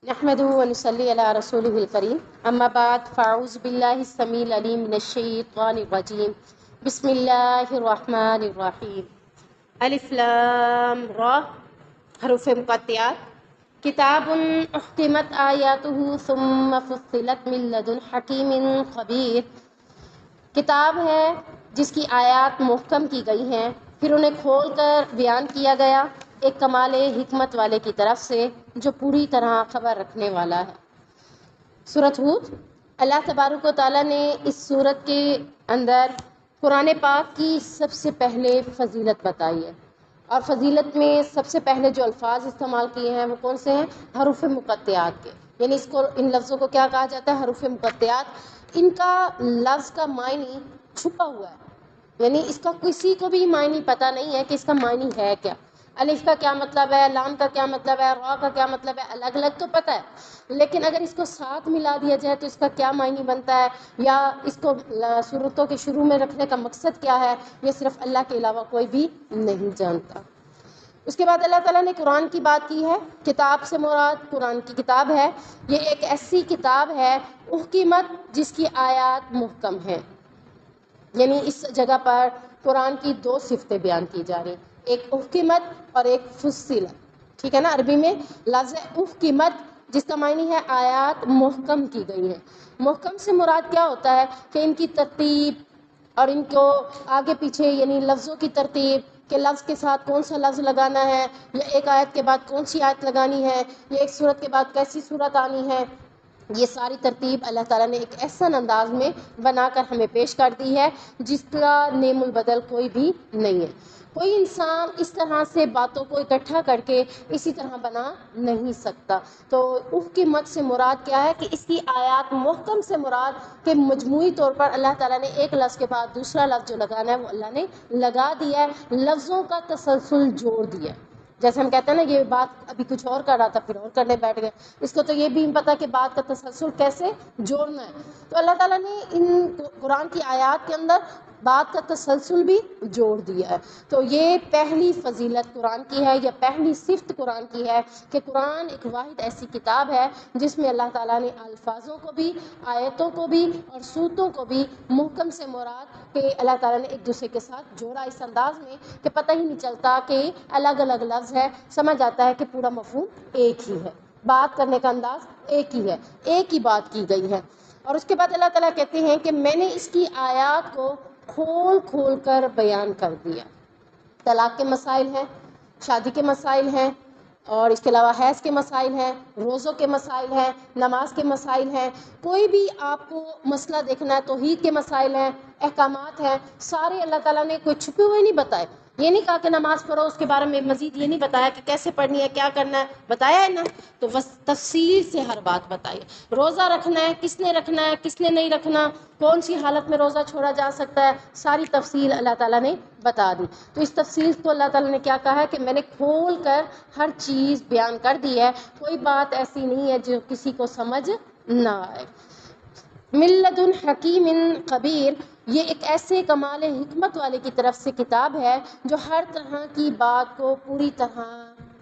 نحمده ونصلي على رسوله الكريم اما بعد فاعوذ بالله السميع العليم من الشيطان الرجيم بسم الله الرحمن الرحيم الف لام را حروف مقطعات کتاب احکمت آیاتہ ثم فصلت من لدن حکیم خبیر، کتاب ہے جس کی آیات محکم کی گئی ہیں، پھر انہیں کھول کر بیان کیا گیا ایک کمال حکمت والے کی طرف سے جو پوری طرح خبر رکھنے والا ہے۔ سورۃ ہود۔ اللہ تبارک و تعالیٰ نے اس سورت کے اندر قرآن پاک کی سب سے پہلے فضیلت بتائی ہے، اور فضیلت میں سب سے پہلے جو الفاظ استعمال کیے ہیں وہ کون سے ہیں؟ حروف مقطعات کے، یعنی ان لفظوں کو کیا کہا جاتا ہے؟ حروف مقطعات۔ ان کا لفظ کا معنی چھپا ہوا ہے، یعنی اس کا کسی کو بھی معنی پتہ نہیں ہے کہ اس کا معنی ہے کیا۔ الف کا کیا مطلب ہے، لام کا کیا مطلب ہے، را کا کیا مطلب ہے، الگ الگ تو پتہ ہے، لیکن اگر اس کو ساتھ ملا دیا جائے تو اس کا کیا معنی بنتا ہے، یا اس کو صورتوں کے شروع میں رکھنے کا مقصد کیا ہے، یہ صرف اللہ کے علاوہ کوئی بھی نہیں جانتا۔ اس کے بعد اللہ تعالیٰ نے قرآن کی بات کی ہے۔ کتاب سے مراد قرآن کی کتاب ہے۔ یہ ایک ایسی کتاب ہے احکمت جس کی آیات محکم ہیں، یعنی اس جگہ پر قرآن کی دو صفتیں بیان کی جا رہی، ایک احکمت اور ایک فصلت، ٹھیک ہے نا۔ عربی میں لفظ احکمت جس کا معنی ہے آیات محکم کی گئی ہیں۔ محکم سے مراد کیا ہوتا ہے کہ ان کی ترتیب اور ان کو آگے پیچھے، یعنی لفظوں کی ترتیب کہ لفظ کے ساتھ کون سا لفظ لگانا ہے، یا ایک آیت کے بعد کون سی آیت لگانی ہے، یا ایک صورت کے بعد کیسی صورت آنی ہے، یہ ساری ترتیب اللہ تعالیٰ نے ایک احسن انداز میں بنا کر ہمیں پیش کر دی ہے جس کا نیم البدل کوئی بھی نہیں ہے۔ کوئی انسان اس طرح سے باتوں کو اکٹھا کر کے اسی طرح بنا نہیں سکتا۔ تو احکمت سے مراد کیا ہے کہ اس کی آیات محکم سے مراد کہ مجموعی طور پر اللہ تعالیٰ نے ایک لفظ کے بعد دوسرا لفظ جو لگانا ہے وہ اللہ نے لگا دیا ہے، لفظوں کا تسلسل جوڑ دیا ہے۔ جیسے ہم کہتے ہیں نا یہ بات ابھی کچھ اور کر رہا تھا پھر اور کرنے بیٹھ گئے، اس کو تو یہ بھی نہیں پتا کہ بات کا تسلسل کیسے جوڑنا ہے۔ تو اللہ تعالیٰ نے ان قرآن کی آیات کے اندر بات کا تسلسل بھی جوڑ دیا ہے۔ تو یہ پہلی فضیلت قرآن کی ہے، یا پہلی صفت قرآن کی ہے کہ قرآن ایک واحد ایسی کتاب ہے جس میں اللہ تعالیٰ نے الفاظوں کو بھی، آیتوں کو بھی اور صورتوں کو بھی محکم سے مراد کہ اللہ تعالیٰ نے ایک دوسرے کے ساتھ جوڑا اس انداز میں کہ پتہ ہی نہیں چلتا کہ الگ الگ لفظ ہے، سمجھ آتا ہے کہ پورا مفہوم ایک ہی ہے، بات کرنے کا انداز ایک ہی ہے، ایک ہی بات کی گئی ہے۔ اور اس کے بعد اللہ تعالیٰ کہتے ہیں کہ میں نے اس کی آیات کو کھول کھول کر بیان کر دیا۔ طلاق کے مسائل ہیں، شادی کے مسائل ہیں، اور اس کے علاوہ حیض کے مسائل ہیں، روزوں کے مسائل ہیں، نماز کے مسائل ہیں، کوئی بھی آپ کو مسئلہ دیکھنا ہے، توحید کے مسائل ہیں، احکامات ہیں، سارے اللہ تعالیٰ نے کوئی چھپے ہوئے نہیں بتائے۔ یہ نہیں کہا کہ نماز پڑھو، اس کے بارے میں مزید یہ نہیں بتایا کہ کیسے پڑھنی ہے، کیا کرنا ہے، بتایا ہے نا، تو بس تفصیل سے ہر بات بتائی۔ روزہ رکھنا ہے، کس نے رکھنا ہے، کس نے نہیں رکھنا، کون سی حالت میں روزہ چھوڑا جا سکتا ہے، ساری تفصیل اللہ تعالیٰ نے بتا دی۔ تو اس تفصیل کو اللہ تعالیٰ نے کیا کہا ہے کہ میں نے کھول کر ہر چیز بیان کر دی ہے، کوئی بات ایسی نہیں ہے جو کسی کو سمجھ نہ آئے۔ من لدن حکیم خبیر، یہ ایک ایسے کمال حکمت والے کی طرف سے کتاب ہے جو ہر طرح کی بات کو پوری طرح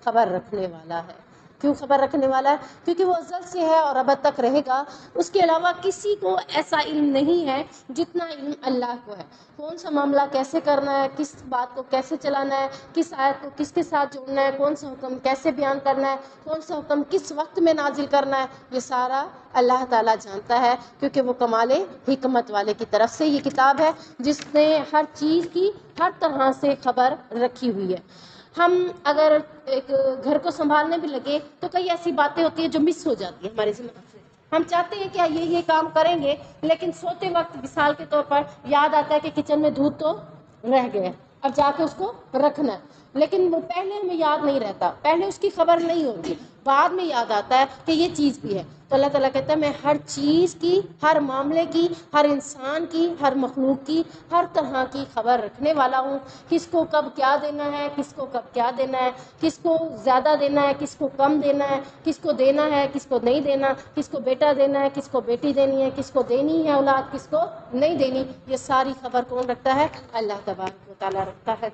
خبر رکھنے والا ہے۔ کیوں خبر رکھنے والا ہے؟ کیونکہ وہ ازل سے ہے اور ابد تک رہے گا، اس کے علاوہ کسی کو ایسا علم نہیں ہے جتنا علم اللہ کو ہے۔ کون سا معاملہ کیسے کرنا ہے، کس بات کو کیسے چلانا ہے، کس آیت کو کس کے ساتھ جوڑنا ہے، کون سا حکم کیسے بیان کرنا ہے، کون سا حکم کس وقت میں نازل کرنا ہے، یہ سارا اللہ تعالیٰ جانتا ہے، کیونکہ وہ کمال حکمت والے کی طرف سے یہ کتاب ہے جس نے ہر چیز کی ہر طرح سے خبر رکھی ہوئی ہے۔ ہم اگر ایک گھر کو سنبھالنے بھی لگے تو کئی ایسی باتیں ہوتی ہیں جو مس ہو جاتی ہیں ہمارے ذمہ سے، ہم چاہتے ہیں کہ یہ کام کریں گے، لیکن سوتے وقت مثال کے طور پر یاد آتا ہے کہ کچن میں دودھ تو رہ گئے، اب جا کے اس کو رکھنا ہے، لیکن وہ پہلے ہمیں یاد نہیں رہتا، پہلے اس کی خبر نہیں ہوتی، بعد میں یاد آتا ہے کہ یہ چیز بھی ہے۔ تو اللہ تعالیٰ کہتا ہے میں ہر چیز کی، ہر معاملے کی، ہر انسان کی، ہر مخلوق کی، ہر طرح کی خبر رکھنے والا ہوں، کس کو کب کیا دینا ہے، کس کو کب کیا دینا ہے، کس کو زیادہ دینا ہے، کس کو کم دینا ہے، کس کو دینا ہے، کس کو نہیں دینا، کس کو بیٹا دینا ہے، کس کو بیٹی دینی ہے، کس کو دینی ہے اولاد، کس کو نہیں دینی، یہ ساری خبر کون رکھتا ہے؟ اللہ تبارک و تعالیٰ رکھتا ہے۔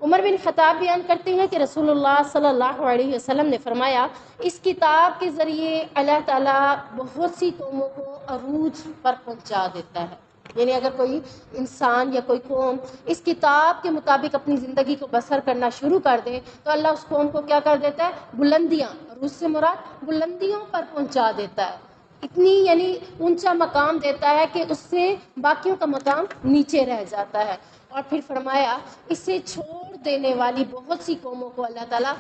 عمر بن خطاب بیان کرتے ہیں کہ رسول اللہ صلی اللہ علیہ وسلم نے فرمایا اس کتاب کے ذریعے اللہ تعالیٰ بہت سی قوموں کو عروج پر پہنچا دیتا ہے. یعنی اگر کوئی انسان یا کوئی قوم اس کتاب کے مطابق اپنی زندگی کو بسر کرنا شروع کر دے تو اللہ اس قوم کو کیا کر دیتا ہے؟ بلندیاں، عروج سے مراد بلندیوں پر پہنچا دیتا ہے. اتنی یعنی اونچا مقام دیتا ہے کہ اس سے باقیوں کا مقام نیچے رہ جاتا ہے. اور پھر فرمایا اسے چھوڑ دینے والی بہت سی قوموں کو اللہ تعالیٰ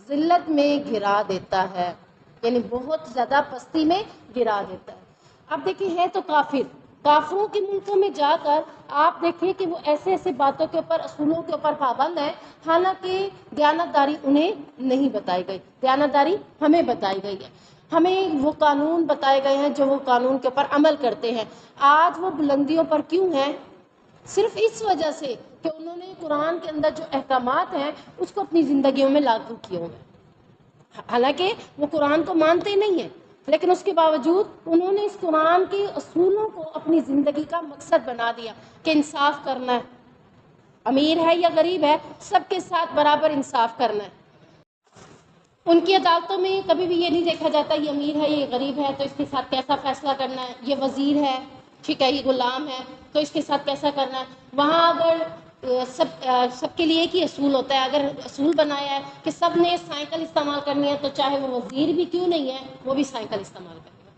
ذلت میں گرا دیتا ہے، یعنی بہت زیادہ پستی میں گرا دیتا ہے. اب دیکھیں ہے تو کافروں کے ملکوں میں جا کر آپ دیکھیں کہ وہ ایسے ایسے باتوں کے اوپر، اصولوں کے اوپر پابند ہیں، حالانکہ دیانتداری انہیں نہیں بتائی گئی. دیانتداری ہمیں بتائی گئی ہے، ہمیں وہ قانون بتائے گئے ہیں جو وہ قانون کے اوپر عمل کرتے ہیں. آج وہ بلندیوں پر کیوں ہیں؟ صرف اس وجہ سے کہ انہوں نے قرآن کے اندر جو احکامات ہیں اس کو اپنی زندگیوں میں لاگو کیے ہوئے. حالانکہ وہ قرآن کو مانتے نہیں ہیں، لیکن اس کے باوجود انہوں نے اس قرآن کے اصولوں کو اپنی زندگی کا مقصد بنا دیا کہ انصاف کرنا ہے، امیر ہے یا غریب ہے سب کے ساتھ برابر انصاف کرنا ہے. ان کی عدالتوں میں کبھی بھی یہ نہیں دیکھا جاتا یہ امیر ہے یہ غریب ہے تو اس کے ساتھ کیسا فیصلہ کرنا ہے، یہ وزیر ہے ٹھیک ہے یہ غلام ہے تو اس کے ساتھ کیسا کرنا ہے. وہاں اگر سب کے لیے ایک ہی اصول ہوتا ہے، اگر اصول بنایا ہے کہ سب نے سائیکل استعمال کرنی ہے تو چاہے وہ وزیر بھی کیوں نہیں ہے وہ بھی سائیکل استعمال کرے گا،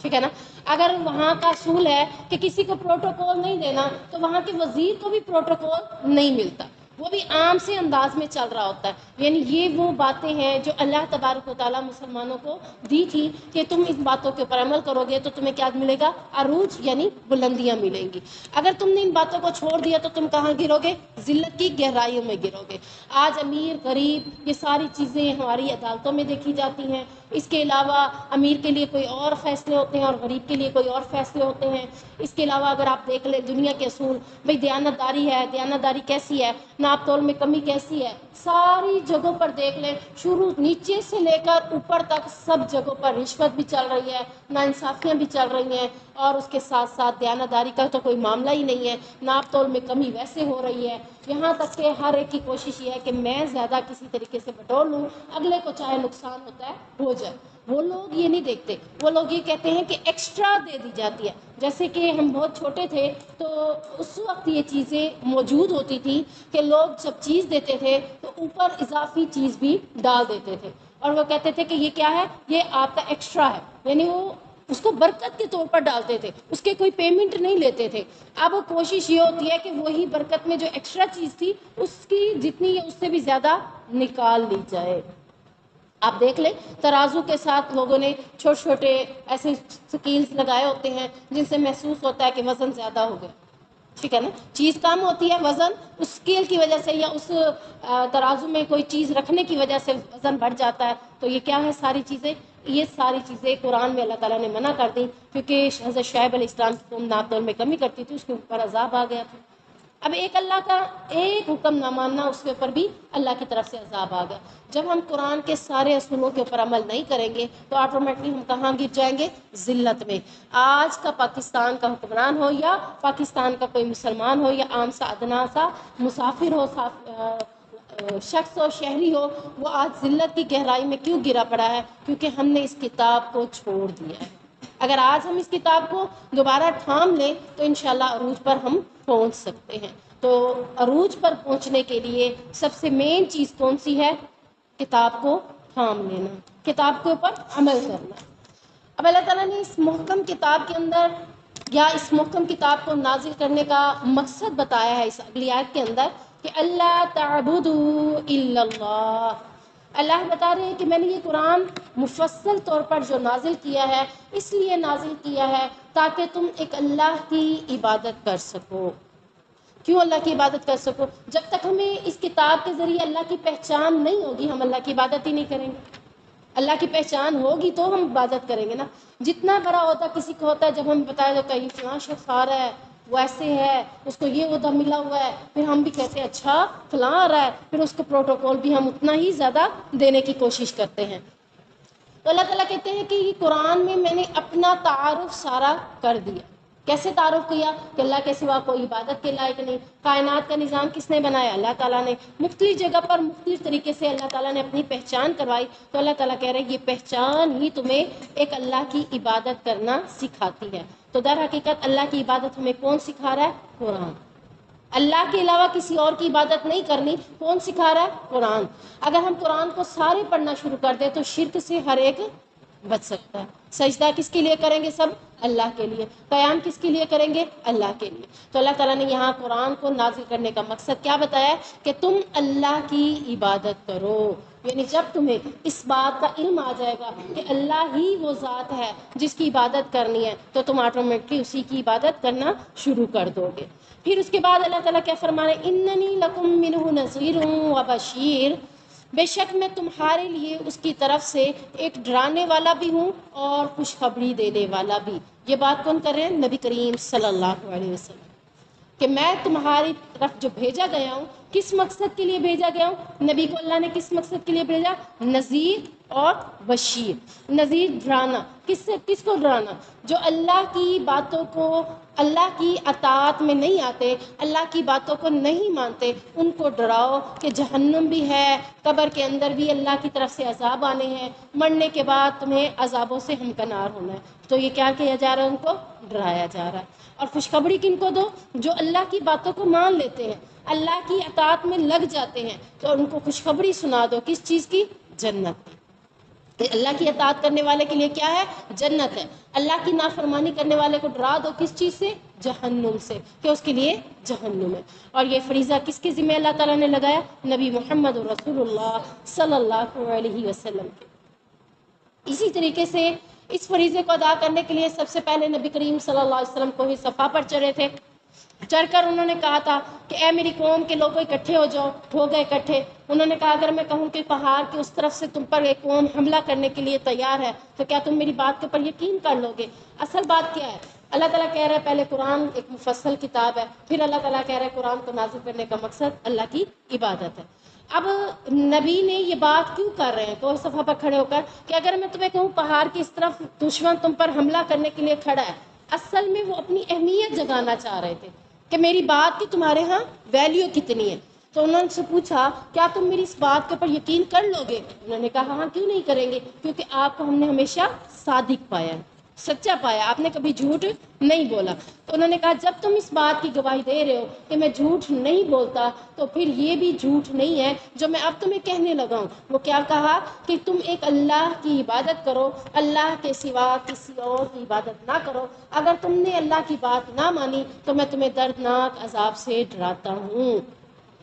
ٹھیک ہے نا. اگر وہاں کا اصول ہے کہ کسی کو پروٹوکول نہیں دینا تو وہاں کے وزیر کو بھی پروٹوکول نہیں ملتا، وہ بھی عام سے انداز میں چل رہا ہوتا ہے. یعنی یہ وہ باتیں ہیں جو اللہ تبارک و تعالیٰ مسلمانوں کو دی تھی کہ تم اس باتوں کے اوپر عمل کرو گے تو تمہیں کیا ملے گا؟ عروج یعنی بلندیاں ملیں گی. اگر تم نے ان باتوں کو چھوڑ دیا تو تم کہاں گرو گے؟ ذلت کی گہرائیوں میں گرو گے. آج امیر غریب یہ ساری چیزیں ہماری عدالتوں میں دیکھی جاتی ہیں. اس کے علاوہ امیر کے لیے کوئی اور فیصلے ہوتے ہیں اور غریب کے لیے کوئی اور فیصلے ہوتے ہیں. اس کے علاوہ اگر آپ دیکھ لیں دنیا کے اصول، بھئی دیانتداری ہے، دیانتداری کیسی ہے، ناپ تول میں کمی کیسی ہے، ساری جگہوں پر دیکھ لیں، شروع نیچے سے لے کر اوپر تک سب جگہوں پر رشوت بھی چل رہی ہے، ناانصافیاں بھی چل رہی ہیں، اور اس کے ساتھ ساتھ دیانتداری کا تو کوئی معاملہ ہی نہیں ہے. ناپ تول میں کمی ویسے ہو رہی ہے، یہاں تک کہ ہر ایک کی کوشش یہ ہے کہ میں زیادہ کسی طریقے سے بٹور لوں، اگلے کو چاہے نقصان ہوتا ہے ہو جائے. وہ لوگ یہ نہیں دیکھتے، وہ لوگ یہ کہتے ہیں کہ ایکسٹرا دے دی جاتی ہے. جیسے کہ ہم بہت چھوٹے تھے تو اس وقت یہ چیزیں موجود ہوتی تھی کہ لوگ جب چیز دیتے تھے تو اوپر اضافی چیز بھی ڈال دیتے تھے اور وہ کہتے تھے کہ یہ کیا ہے؟ یہ آپ کا ایکسٹرا ہے. یعنی وہ اس کو برکت کے طور پر ڈالتے تھے، اس کے کوئی پیمنٹ نہیں لیتے تھے. اب کوشش یہ ہوتی ہے کہ وہی برکت میں جو ایکسٹرا چیز تھی اس کی جتنی ہے اس سے بھی زیادہ نکال لی جائے. آپ دیکھ لیں ترازو کے ساتھ لوگوں نے چھوٹے چھوٹے ایسے سکیلز لگائے ہوتے ہیں جن سے محسوس ہوتا ہے کہ وزن زیادہ ہو گیا، ٹھیک ہے نا. چیز کم ہوتی ہے، وزن اس اسکیل کی وجہ سے یا اس ترازو میں کوئی چیز رکھنے کی وجہ سے وزن بڑھ جاتا ہے. تو یہ کیا ہے؟ ساری چیزیں، یہ ساری چیزیں قرآن میں اللہ تعالیٰ نے منع کر دی کیونکہ حضرت شعیب علیہ السلام کی قوم ناپ تول میں کمی کرتی تھی، اس کے اوپر عذاب آ گیا تھا. اب ایک اللہ کا ایک حکم نہ ماننا، اس کے اوپر بھی اللہ کی طرف سے عذاب آ گیا. جب ہم قرآن کے سارے اصولوں کے اوپر عمل نہیں کریں گے تو آٹومیٹکلی ہم کہاں گر جائیں گے؟ ذلت میں. آج کا پاکستان کا حکمران ہو یا پاکستان کا کوئی مسلمان ہو یا عام سا ادنا سا مسافر ہو، شخص ہو، شہری ہو، وہ آج ذلت کی گہرائی میں کیوں گرا پڑا ہے؟ کیونکہ ہم نے اس کتاب کو چھوڑ دیا ہے. اگر آج ہم اس کتاب کو دوبارہ تھام لیں تو انشاءاللہ عروج پر ہم پہنچ سکتے ہیں. تو عروج پر پہنچنے کے لیے سب سے مین چیز کون سی ہے؟ کتاب کو تھام لینا، کتاب کے اوپر عمل کرنا. اب اللہ تعالیٰ نے اس محکم کتاب کے اندر یا اس محکم کتاب کو نازل کرنے کا مقصد بتایا ہے اس اگلی آیت کے اندر کہ اللہ تعبدوا الا اللہ. اللہ بتا رہے ہیں کہ میں نے یہ قرآن مفصل طور پر جو نازل کیا ہے اس لیے نازل کیا ہے تاکہ تم ایک اللہ کی عبادت کر سکو. کیوں اللہ کی عبادت کر سکو؟ جب تک ہمیں اس کتاب کے ذریعے اللہ کی پہچان نہیں ہوگی ہم اللہ کی عبادت ہی نہیں کریں گے. اللہ کی پہچان ہوگی تو ہم عبادت کریں گے نا. جتنا بڑا ہوتا کسی کو ہوتا ہے جب ہم بتایا جاتا ہے یہ فلاں شخص آ رہا ہے، وہ ایسے ہے، اس کو یہ عہدہ ملا ہوا ہے، پھر ہم بھی کہتے ہیں اچھا فلاں آ رہا ہے، پھر اس کو پروٹوکول بھی ہم اتنا ہی زیادہ دینے کی کوشش کرتے ہیں. تو اللہ تعالیٰ کہتے ہیں کہ یہ قرآن میں نے اپنا تعارف سارا کر دیا کیسے تعارف کیا کہ اللہ کے سوا کوئی عبادت کے لائق نہیں. کائنات کا نظام کس نے بنایا؟ اللہ تعالیٰ نے. مختلف جگہ پر مختلف طریقے سے اللہ تعالیٰ نے اپنی پہچان کروائی. تو اللہ تعالیٰ کہہ رہے ہیں یہ پہچان ہی تمہیں ایک اللہ کی عبادت کرنا سکھاتی ہے. تو در حقیقت اللہ کی عبادت ہمیں کون سکھا رہا ہے؟ قرآن. اللہ کے علاوہ کسی اور کی عبادت نہیں کرنی. کون سکھا رہا ہے؟ قرآن. اگر ہم قرآن کو سارے پڑھنا شروع کر دیں تو شرک سے ہر ایک بچ سکتا ہے. سجدہ کس کے لیے کریں گے؟ سب اللہ کے لیے. قیام کس کے لیے کریں گے؟ اللہ کے لیے. تو اللہ تعالیٰ نے یہاں قرآن کو نازل کرنے کا مقصد کیا بتایا ہے کہ تم اللہ کی عبادت کرو. یعنی جب تمہیں اس بات کا علم آ جائے گا کہ اللہ ہی وہ ذات ہے جس کی عبادت کرنی ہے تو تم آٹومیٹکلی اسی کی عبادت کرنا شروع کر دو گے. پھر اس کے بعد اللہ تعالیٰ کیا فرما رہے ہیں؟ اننی لکم منہ نذیر و بشیر، بے شک میں تمہارے لیے اس کی طرف سے ایک ڈرانے والا بھی ہوں اور خوشخبری دینے والا بھی. یہ بات کون کر رہے ہیں؟ نبی کریم صلی اللہ علیہ وسلم، کہ میں تمہاری طرف جو بھیجا گیا ہوں، کس مقصد کے لیے بھیجا گیا ہوں؟ نبی کو اللہ نے کس مقصد کے لیے بھیجا؟ نذیر اور بشیر. نذیر ڈرانا. کس کو ڈرانا؟ جو اللہ کی باتوں کو، اللہ کی اطاعت میں نہیں آتے، اللہ کی باتوں کو نہیں مانتے، ان کو ڈراؤ کہ جہنم بھی ہے، قبر کے اندر بھی اللہ کی طرف سے عذاب آنے ہیں، مرنے کے بعد تمہیں عذابوں سے ہمکنار ہونا ہے. تو یہ کیا کیا جا رہا ہے؟ ان کو ڈرایا جا رہا ہے. اور خوشخبری کن کو دو؟ جو اللہ کی باتوں کو مان لیتے ہیں، اللہ کی اطاعت میں لگ جاتے ہیں، تو ان کو خوشخبری سنا دو. کس چیز کی؟ جنت کی. اللہ کی اطاعت کرنے والے کے لیے کیا ہے؟ جنت ہے. اللہ کی نافرمانی کرنے والے کو ڈرا دو. کس چیز سے؟ جہنم سے، کہ اس کے لیے جہنم ہے. اور یہ فریضہ کس کے ذمہ اللہ تعالیٰ نے لگایا؟ نبی محمد رسول اللہ صلی اللہ علیہ وسلم کے. اسی طریقے سے اس فریضے کو ادا کرنے کے لیے سب سے پہلے نبی کریم صلی اللہ علیہ وسلم کو ہی صفا پر چڑھے تھے. چڑھ کر انہوں نے کہا تھا کہ اے میری قوم کے لوگوں اکٹھے ہو جاؤ. ہو گئے اکٹھے. انہوں نے کہا اگر میں کہوں کہ پہاڑ کی اس طرف سے تم پر ایک قوم حملہ کرنے کے لیے تیار ہے تو کیا تم میری بات کے اوپر یقین کر لو گے؟ اصل بات کیا ہے؟ اللہ تعالیٰ کہہ رہا ہے پہلے قرآن ایک مفصل کتاب ہے، پھر اللہ تعالیٰ کہہ رہا ہے قرآن کو نازل کرنے کا مقصد اللہ کی عبادت ہے. اب نبی نے یہ بات کیوں کر رہے ہیں تو صفحہ پر کھڑے ہو کر کہ اگر میں تمہیں کہوں پہاڑ کی اس طرف دشمن تم پر حملہ کرنے کے لیے کھڑا ہے، اصل میں وہ اپنی اہمیت جگانا چاہ رہے تھے کہ میری بات کی تمہارے ہاں ویلیو کتنی ہے. تو انہوں نے سے پوچھا کیا تم میری اس بات کے اوپر یقین کر لو گے؟ انہوں نے کہا ہاں کیوں نہیں کریں گے، کیونکہ آپ کو ہم نے ہمیشہ صادق پایا ہے، سچا پایا، آپ نے کبھی جھوٹ نہیں بولا. تو انہوں نے کہا جب تم اس بات کی گواہی دے رہے ہو کہ میں جھوٹ نہیں بولتا تو پھر یہ بھی جھوٹ نہیں ہے جو میں اب تمہیں کہنے لگا ہوں. وہ کیا کہا؟ کہ تم ایک اللہ کی عبادت کرو، اللہ کے سوا کسی اور کی عبادت نہ کرو. اگر تم نے اللہ کی بات نہ مانی تو میں تمہیں دردناک عذاب سے ڈراتا ہوں.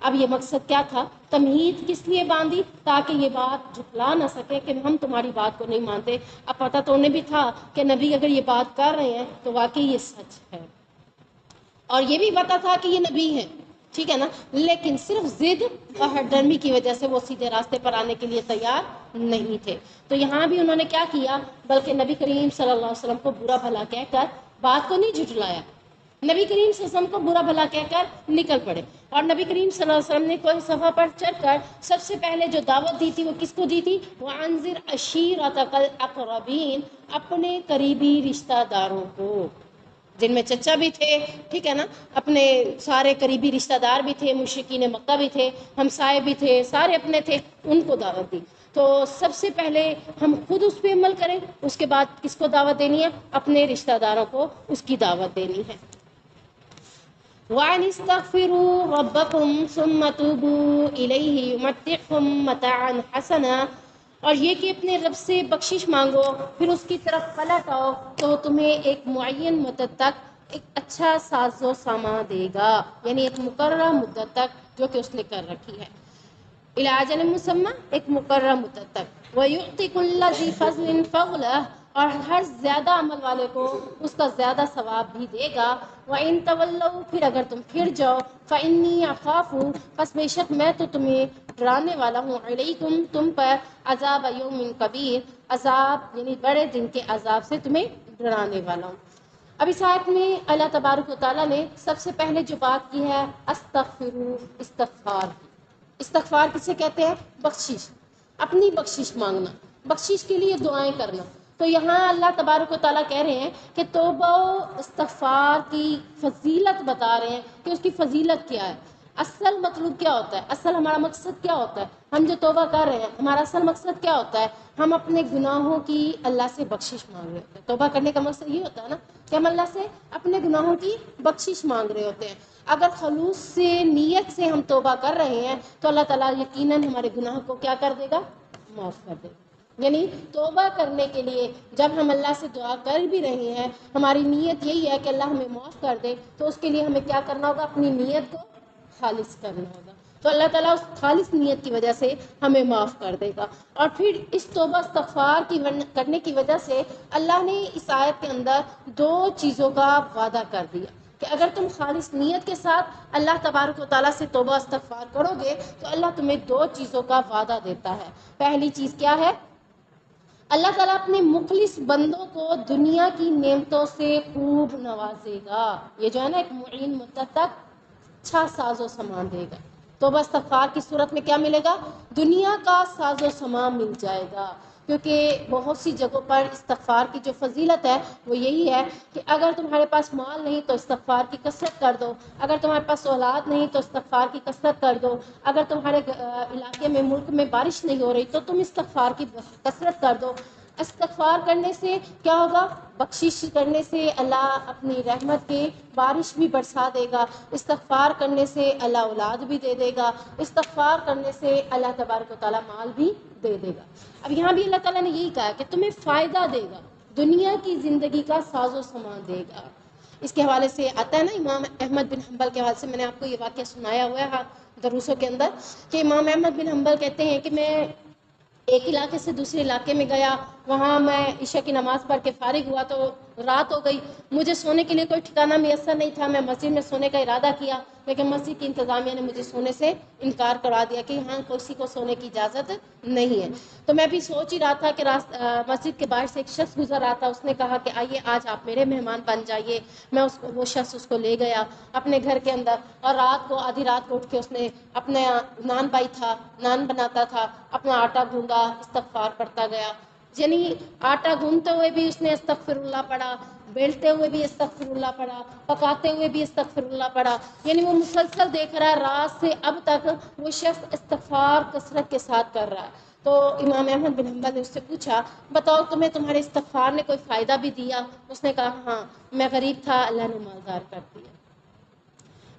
اب یہ مقصد کیا تھا؟ تمہید کس لیے باندھی؟ تاکہ یہ بات جھٹلا نہ سکے کہ ہم تمہاری بات کو نہیں مانتے. اب پتہ تو انہیں بھی تھا کہ نبی اگر یہ بات کر رہے ہیں تو واقعی یہ سچ ہے، اور یہ بھی پتہ تھا کہ یہ نبی ہیں، ٹھیک ہے نا، لیکن صرف ضد اور ہٹ درمی کی وجہ سے وہ سیدھے راستے پر آنے کے لیے تیار نہیں تھے. تو یہاں بھی انہوں نے کیا کیا؟ بلکہ نبی کریم صلی اللہ علیہ وسلم کو برا بھلا کہہ کر بات کو نہیں جھٹلایا. نبی کریم صلی اللہ علیہ وسلم کو برا بھلا کہہ کر نکل پڑے. اور نبی کریم صلی اللہ علیہ وسلم نے کوئی صفحہ پر چڑھ کر سب سے پہلے جو دعوت دی تھی وہ کس کو دی تھی؟ وَأَنذِرْ عَشِيرَتَكَ الْأَقْرَبِينَ، اپنے قریبی رشتہ داروں کو، جن میں چچا بھی تھے، ٹھیک ہے نا، اپنے سارے قریبی رشتہ دار بھی تھے، مشرکین مکہ بھی تھے، ہمسائے بھی تھے، سارے اپنے تھے، ان کو دعوت دی. تو سب سے پہلے ہم خود اس پہ عمل کریں، اس کے بعد کس کو دعوت دینی ہے؟ اپنے رشتہ داروں کو اس کی دعوت دینی ہے. وَأَنِ اسْتَغْفِرُوا رَبَّكُمْ ثُمَّ تُوبُوا إِلَيْهِ يُمَتِّعْكُمْ مَتَاعًا حَسَنًا، اور یہ کہ اپنے رب سے بخشش مانگو پھر اس کی طرف پلٹ آؤ تو تمہیں ایک معین مدت تک ایک اچھا ساز و سامان دے گا، یعنی ایک مقررہ مدت تک جو کہ اس نے کر رکھی ہے. إِلَىٰ أَجَلٍ مُّسَمًّى، ایک مقررہ مدت تک. وَيُؤْتِ كُلَّ ذِي فَضْلٍ فَضْلَهُ، اور ہر زیادہ عمل والے کو اس کا زیادہ ثواب بھی دے گا. وَإِن تَوَلَّوْا، پھر اگر تم پھر جاؤ، فَإِنِّي أَخَافُ، پس بے شک میں تو تمہیں ڈرانے والا ہوں، عَلَيْكُمْ، تم پر، عذاب یوم کبیر، عذاب یعنی بڑے دن کے عذاب سے تمہیں ڈرانے والا ہوں. اب اس آیت میں اللہ تبارک و تعالیٰ نے سب سے پہلے جو بات کی ہے استغفروا، استغفار. استغفار کسے کہتے ہیں؟ بخشش، اپنی بخشش مانگنا، بخشش کے لیے دعائیں کرنا. تو یہاں اللہ تبارک و تعالیٰ کہہ رہے ہیں کہ توبہ و استغفار کی فضیلت بتا رہے ہیں کہ اس کی فضیلت کیا ہے، اصل مطلوب کیا ہوتا ہے، اصل ہمارا مقصد کیا ہوتا ہے، ہم جو توبہ کر رہے ہیں ہمارا اصل مقصد کیا ہوتا ہے، ہم اپنے گناہوں کی اللہ سے بخشش مانگ رہے ہوتے ہیں۔ توبہ کرنے کا مقصد یہ ہوتا ہے نا کہ ہم اللہ سے اپنے گناہوں کی بخشش مانگ رہے ہوتے ہیں۔ اگر خلوص سے، نیت سے ہم توبہ کر رہے ہیں تو اللہ تعالیٰ یقیناً ہمارے گناہ کو کیا کر دے گا، معاف کر دے گا۔ یعنی توبہ کرنے کے لیے جب ہم اللہ سے دعا کر بھی رہے ہیں، ہماری نیت یہی ہے کہ اللہ ہمیں معاف کر دے، تو اس کے لیے ہمیں کیا کرنا ہوگا، اپنی نیت کو خالص کرنا ہوگا، تو اللہ تعالیٰ اس خالص نیت کی وجہ سے ہمیں معاف کر دے گا۔ اور پھر اس توبہ استغفار کرنے کی وجہ سے اللہ نے اس آیت کے اندر دو چیزوں کا وعدہ کر دیا کہ اگر تم خالص نیت کے ساتھ اللہ تبارک و تعالیٰ سے توبہ استغفار کرو گے تو اللہ تمہیں دو چیزوں کا وعدہ دیتا ہے۔ پہلی چیز کیا ہے، اللہ تعالیٰ اپنے مخلص بندوں کو دنیا کی نعمتوں سے خوب نوازے گا۔ یہ جو ہے نا ایک معین مدت تک اچھا ساز و سامان دے گا۔ توبہ استغفار کی صورت میں کیا ملے گا، دنیا کا ساز و سامان مل جائے گا، کیونکہ بہت سی جگہوں پر استغفار کی جو فضیلت ہے وہ یہی ہے کہ اگر تمہارے پاس مال نہیں تو استغفار کی کثرت کر دو، اگر تمہارے پاس اولاد نہیں تو استغفار کی کثرت کر دو، اگر تمہارے علاقے میں، ملک میں بارش نہیں ہو رہی تو تم استغفار کی کثرت کر دو۔ استغفار کرنے سے کیا ہوگا، بخشش کرنے سے اللہ اپنی رحمت کے بارش بھی برسا دے گا، استغفار کرنے سے اللہ اولاد بھی دے دے گا، استغفار کرنے سے اللہ تبارک و تعالیٰ مال بھی دے دے گا۔ اب یہاں بھی اللہ تعالیٰ نے یہی کہا کہ تمہیں فائدہ دے گا، دنیا کی زندگی کا ساز و سامان دے گا۔ اس کے حوالے سے آتا ہے نا، امام احمد بن حنبل کے حوالے سے میں نے آپ کو یہ واقعہ سنایا ہوا ہے دروسوں کے اندر، کہ امام احمد بن حنبل کہتے ہیں کہ میں ایک علاقے سے دوسرے علاقے میں گیا، وہاں میں عشاء کی نماز پڑھ کے فارغ ہوا تو رات ہو گئی، مجھے سونے کے لیے کوئی ٹھکانہ میسر نہیں تھا، میں مسجد میں سونے کا ارادہ کیا، لیکن مسجد کی انتظامیہ نے مجھے سونے سے انکار کروا دیا کہ ہاں کسی کو سونے کی اجازت نہیں ہے۔ تو میں بھی سوچ ہی رہا تھا کہ مسجد کے باہر سے ایک شخص گزر رہا تھا، اس نے کہا کہ آئیے آج آپ میرے مہمان بن جائیے۔ میں وہ شخص اس کو لے گیا اپنے گھر کے اندر، اور رات کو، آدھی رات کو اٹھ کے اس نے اپنا نان بائی تھا، نان بناتا تھا، اپنا آٹا گوندا، استغفار پڑھتا گیا، یعنی آٹا گوندتے ہوئے بھی اس نے استغفر اللہ پڑھا، بیلتے ہوئے بھی استغفر اللہ پڑھا، پکاتے ہوئے بھی استغفر اللہ پڑھا، یعنی وہ مسلسل دیکھ رہا ہے رات سے اب تک وہ شخص استغفار کثرت کے ساتھ کر رہا ہے۔ تو امام احمد بن حنبل نے اس سے پوچھا، بتاؤ تمہیں تمہارے استغفار نے کوئی فائدہ بھی دیا؟ اس نے کہا ہاں، میں غریب تھا، اللہ نے مالدار کر دیا۔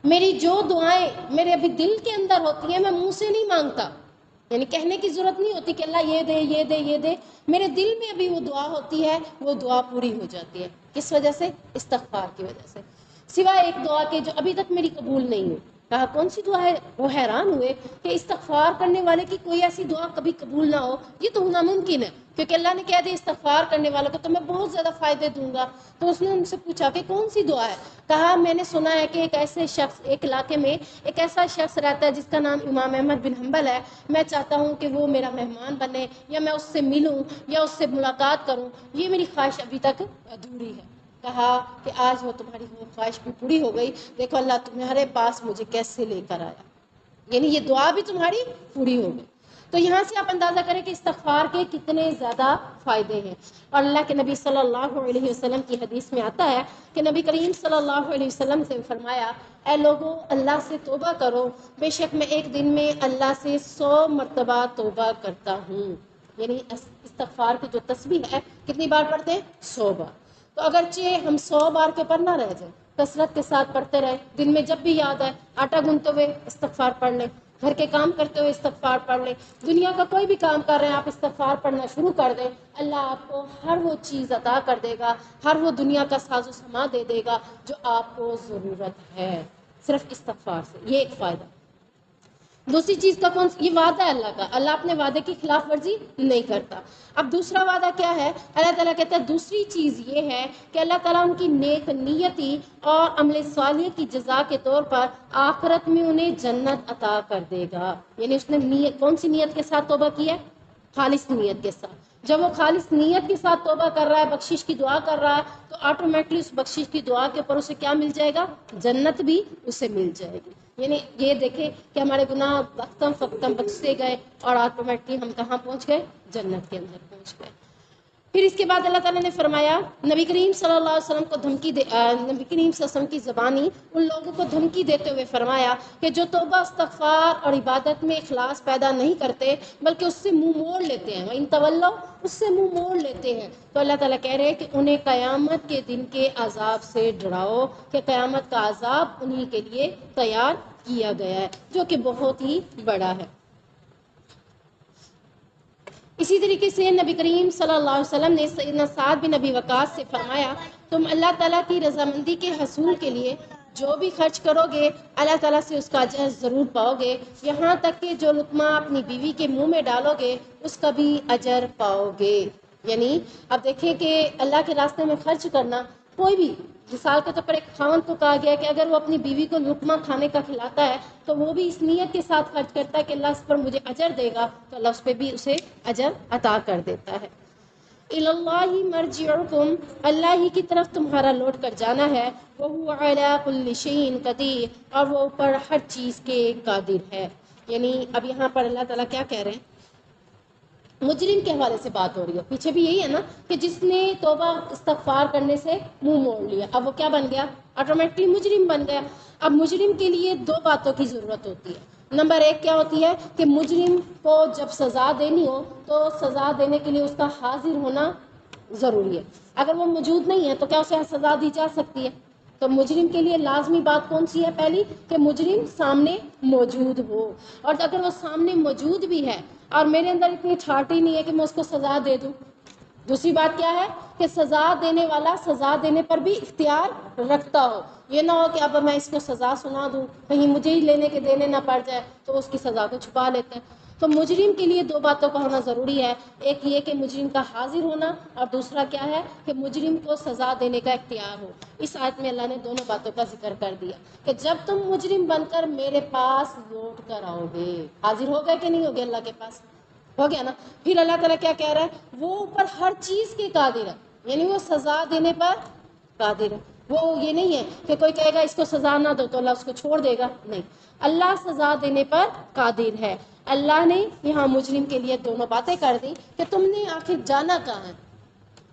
میری جو دعائیں میرے ابھی دل کے اندر ہوتی ہیں میں منہ سے نہیں مانگتا، یعنی کہنے کی ضرورت نہیں ہوتی کہ اللہ یہ دے یہ دے یہ دے، میرے دل میں ابھی وہ دعا ہوتی ہے، وہ دعا پوری ہو جاتی ہے۔ کس وجہ سے؟ استغفار کی وجہ سے، سوائے ایک دعا کے جو ابھی تک میری قبول نہیں ہوئی۔ کہا کون سی دعا ہے؟ وہ حیران ہوئے کہ استغفار کرنے والے کی کوئی ایسی دعا کبھی قبول نہ ہو، یہ تو ناممکن ہے، کیونکہ اللہ نے کہہ دیا استغفار کرنے والوں کو تو میں بہت زیادہ فائدے دوں گا۔ تو اس نے ان سے پوچھا کہ کون سی دعا ہے؟ کہا میں نے سنا ہے کہ ایک ایسے شخص، ایک علاقے میں ایک ایسا شخص رہتا ہے جس کا نام امام احمد بن حنبل ہے، میں چاہتا ہوں کہ وہ میرا مہمان بنے، یا میں اس سے ملوں یا اس سے ملاقات کروں، یہ میری خواہش ابھی تک ادھوری ہے۔ کہا کہ آج وہ تمہاری وہ خواہش بھی پوری ہو گئی، دیکھو اللہ تمہارے پاس مجھے کیسے لے کر آیا، یعنی یہ دعا بھی تمہاری پوری ہو گئی۔ تو یہاں سے آپ اندازہ کریں کہ استغفار کے کتنے زیادہ فائدے ہیں۔ اور اللہ کے نبی صلی اللہ علیہ وسلم کی حدیث میں آتا ہے کہ نبی کریم صلی اللہ علیہ وسلم سے فرمایا، اے لوگوں اللہ سے توبہ کرو، بے شک میں ایک دن میں اللہ سے 100 مرتبہ توبہ کرتا ہوں۔ یعنی استغفار کی جو تسبیح ہے کتنی بار پڑھتے ہیں؟ 100 بار۔ تو اگرچہ ہم 100 بار کے پر نہ رہ جائیں، کثرت کے ساتھ پڑھتے رہیں، دن میں جب بھی یاد آئے آٹا گوندتے ہوئے استغفار پڑھ لیں، گھر کے کام کرتے ہوئے استغفار پڑھ لیں، دنیا کا کوئی بھی کام کر رہے ہیں آپ استغفار پڑھنا شروع کر دیں، اللہ آپ کو ہر وہ چیز عطا کر دے گا، ہر وہ دنیا کا ساز و سامان دے دے گا جو آپ کو ضرورت ہے، صرف استغفار سے۔ یہ ایک فائدہ۔ دوسری چیز کا یہ وعدہ ہے اللہ کا، اللہ اپنے وعدے کی خلاف ورزی نہیں کرتا۔ اب دوسرا وعدہ کیا ہے؟ اللہ تعالیٰ کہتا ہے دوسری چیز یہ ہے کہ اللہ تعالیٰ ان کی نیک نیتی اور عمل صالح کی جزا کے طور پر آخرت میں انہیں جنت عطا کر دے گا۔ یعنی اس نے نیت، کون سی نیت کے ساتھ توبہ کی ہے؟ خالص نیت کے ساتھ۔ جب وہ خالص نیت کے ساتھ توبہ کر رہا ہے، بخشش کی دعا کر رہا ہے، تو آٹومیٹلی اس بخشش کی دعا کے اوپر اسے کیا مل جائے گا؟ جنت بھی اسے مل جائے گی۔ یعنی یہ دیکھیں کہ ہمارے گناہ وقتاً فوقتاً بخشتے گئے اور آٹومیٹلی ہم کہاں پہنچ گئے؟ جنت کے اندر پہنچ گئے۔ پھر اس کے بعد اللہ تعالیٰ نے فرمایا نبی کریم صلی اللہ علیہ وسلم کو نبی کریم صلی اللہ علیہ وسلم کی زبانی ان لوگوں کو دھمکی دیتے ہوئے فرمایا کہ جو توبہ استغفار اور عبادت میں اخلاص پیدا نہیں کرتے بلکہ اس سے منہ موڑ لیتے ہیں، وَإِن تَوَلَّوْا، اس سے منہ موڑ لیتے ہیں، تو اللہ تعالیٰ کہہ رہے ہیں کہ انہیں قیامت کے دن کے عذاب سے ڈراؤ کہ قیامت کا عذاب انہی کے لیے تیار کیا گیا ہے جو کہ بہت ہی بڑا ہے۔ اسی طریقے سے نبی کریم صلی اللہ علیہ وسلم نے سیدنا سعد بن ابی وقاص سے فرمایا تم اللہ تعالیٰ کی رضامندی کے حصول کے لیے جو بھی خرچ کرو گے اللہ تعالیٰ سے اس کا اجر ضرور پاؤ گے، یہاں تک کہ جو لقمہ اپنی بیوی کے منہ میں ڈالو گے اس کا بھی اجر پاؤ گے۔ یعنی اب دیکھیں کہ اللہ کے راستے میں خرچ کرنا، کوئی بھی مثال کے طور پر ایک خاوند کو کہا گیا کہ اگر وہ اپنی بیوی کو لقمہ کھانے کا کھلاتا ہے تو وہ بھی اس نیت کے ساتھ خرچ کرتا ہے کہ اللہ اس پر مجھے اجر دے گا، تو اللہ اس پہ بھی اسے اجر عطا کر دیتا ہے۔ اِلَى اللَّهِ مَرْجِعُكُمْ، اللہ ہی کی طرف تمہارا لوٹ کر جانا ہے، وَهُوَ عَلَىٰ كُلِّ شَيْءٍ قَدِيرٌ، اور وہ اوپر ہر چیز کے قادر ہے۔ یعنی اب یہاں پر اللہ تعالیٰ کیا کہہ رہے ہیں؟ مجرم کے حوالے سے بات ہو رہی ہے، پیچھے بھی یہی ہے نا کہ جس نے توبہ استغفار کرنے سے منہ موڑ لیا، اب وہ کیا بن گیا؟ آٹومیٹکلی مجرم بن گیا۔ اب مجرم کے لیے دو باتوں کی ضرورت ہوتی ہے۔ نمبر ایک کیا ہوتی ہے کہ مجرم کو جب سزا دینی ہو تو سزا دینے کے لیے اس کا حاضر ہونا ضروری ہے۔ اگر وہ موجود نہیں ہے تو کیا اسے سزا دی جا سکتی ہے؟ تو مجرم کے لیے لازمی بات کون سی ہے؟ پہلی کہ مجرم سامنے موجود ہو، اور اگر وہ سامنے موجود بھی ہے اور میرے اندر اتنی ٹھاٹ ہی نہیں ہے کہ میں اس کو سزا دے دوں۔ دوسری بات کیا ہے کہ سزا دینے والا سزا دینے پر بھی اختیار رکھتا ہو، یہ نہ ہو کہ اب میں اس کو سزا سنا دوں کہیں مجھے ہی لینے کے دینے نہ پڑ جائے تو اس کی سزا کو چھپا لیتے ہیں۔ تو مجرم کے لیے دو باتوں کا ہونا ضروری ہے، ایک یہ کہ مجرم کا حاضر ہونا، اور دوسرا کیا ہے کہ مجرم کو سزا دینے کا اختیار ہو۔ اس آیت میں اللہ نے دونوں باتوں کا ذکر کر دیا کہ جب تم مجرم بن کر میرے پاس لوٹ کر آؤ گے، حاضر ہو گئے کہ نہیں ہو گئے اللہ کے پاس؟ ہو گیا نا۔ پھر اللہ تعالیٰ کیا کہہ رہا ہے؟ وہ اوپر ہر چیز کے قادر ہے، یعنی وہ سزا دینے پر قادر ہے۔ وہ یہ نہیں ہے کہ کوئی کہے گا اس کو سزا نہ دو تو اللہ اس کو چھوڑ دے گا، نہیں، اللہ سزا دینے پر قادر ہے۔ اللہ نے یہاں مجرم کے لیے دونوں باتیں کر دی کہ تم نے آخر جانا کہاں ہے؟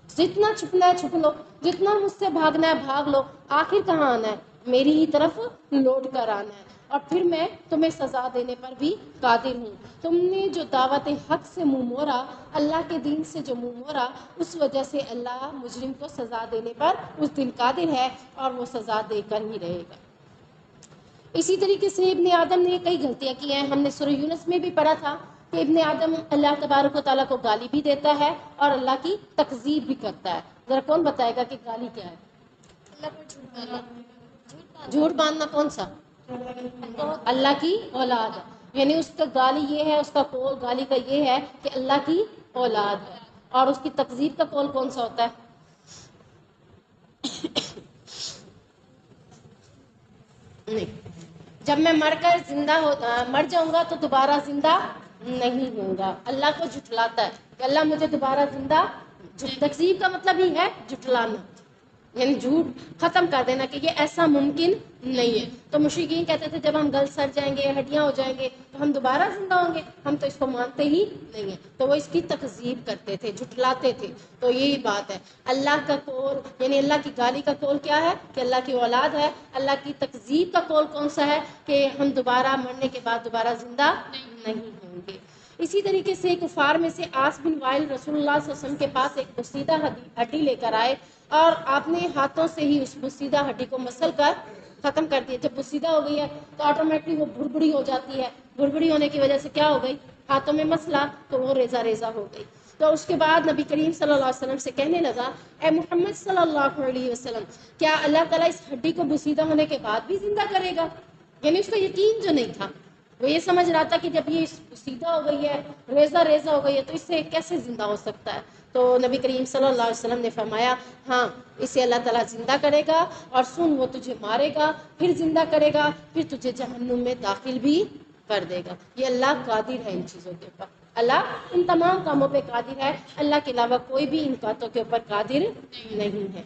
جتنا چھپنا ہے چھپ لو، جتنا مجھ سے بھاگنا ہے بھاگ لو، آخر کہاں آنا ہے؟ میری ہی طرف لوٹ کر آنا ہے، اور پھر میں تمہیں سزا دینے پر بھی قادر ہوں۔ تم نے جو دعوت حق سے منہ موڑا، اللہ کے دین سے جو منہ موڑا، اس وجہ سے اللہ مجرم کو سزا دینے پر اس دن قادر ہے اور وہ سزا دے کر ہی رہے گا۔ اسی طریقے سے ابن آدم نے کئی غلطیاں کی ہیں، ہم نے سورہ یونس میں بھی پڑھا تھا کہ ابن آدم اللہ تبارک و تعالیٰ کو گالی بھی دیتا ہے اور اللہ کی تکذیب بھی کرتا ہے۔ ذرا کون بتائے گا کہ گالی کیا ہے؟ جھوٹ باندھنا کون سا؟ اللہ کی اولاد ہے، یعنی اس کا گالی یہ ہے، اس کا قول گالی کا یہ ہے کہ اللہ کی اولاد ہے، اور اس کی تکذیب کا قول کون سا ہوتا ہے؟ نہیں، جب میں مر جاؤں گا تو دوبارہ زندہ نہیں ہوں گا، اللہ کو جھٹلاتا ہے کہ اللہ مجھے دوبارہ زندہ، تکذیب کا مطلب ہی ہے جھٹلانا، یعنی جھوٹ ختم کر دینا کہ یہ ایسا ممکن نہیں ہے۔ تو مشرکین کہتے تھے جب ہم گل سڑ جائیں گے، ہڈیاں ہو جائیں گے تو ہم دوبارہ زندہ ہوں گے، ہم تو اس کو مانتے ہی نہیں ہیں، تو وہ اس کی تکذیب کرتے تھے، جھٹلاتے تھے۔ تو یہی بات ہے، اللہ کا قول یعنی اللہ کی گالی کا قول کیا ہے کہ اللہ کی اولاد ہے، اللہ کی تکذیب کا قول کون سا ہے کہ ہم دوبارہ مرنے کے بعد دوبارہ زندہ نہیں ہوں گے۔ اسی طریقے سے کفار میں سے عاص بن وائل رسول اللہ صلی اللہ علیہ وسلم کے پاس ایک بسیدہ ہڈی لے کر آئے اور آپ نے ہاتھوں سے ہی اس بسیدہ ہڈی کو مسل کر ختم کر دیا۔ جب بسیدہ ہو گئی ہے تو آٹومیٹکلی وہ بھڑبڑی ہو جاتی ہے، بھڑبڑی ہونے کی وجہ سے کیا ہو گئی؟ ہاتھوں میں مسلا تو وہ ریزہ ریزہ ہو گئی۔ تو اس کے بعد نبی کریم صلی اللہ علیہ وسلم سے کہنے لگا، اے محمد صلی اللہ علیہ وسلم، کیا اللہ تعالیٰ اس ہڈی کو بسیدہ ہونے کے بعد بھی زندہ کرے گا؟ یعنی اس کو یقین جو نہیں تھا، وہ یہ سمجھ رہا تھا کہ جب یہ بسیدہ ہو گئی ہے، ریزہ ریزہ ہو گئی ہے تو اس سے کیسے زندہ ہو سکتا ہے؟ تو نبی کریم صلی اللہ علیہ وسلم نے فرمایا، ہاں اسے اللہ تعالیٰ زندہ کرے گا، اور سن وہ تجھے مارے گا، پھر زندہ کرے گا، پھر تجھے جہنم میں داخل بھی کر دے گا۔ یہ اللہ قادر ہے ان چیزوں کے اوپر، اللہ ان تمام کاموں پہ قادر ہے، اللہ کے علاوہ کوئی بھی ان باتوں کے اوپر قادر نہیں ہے۔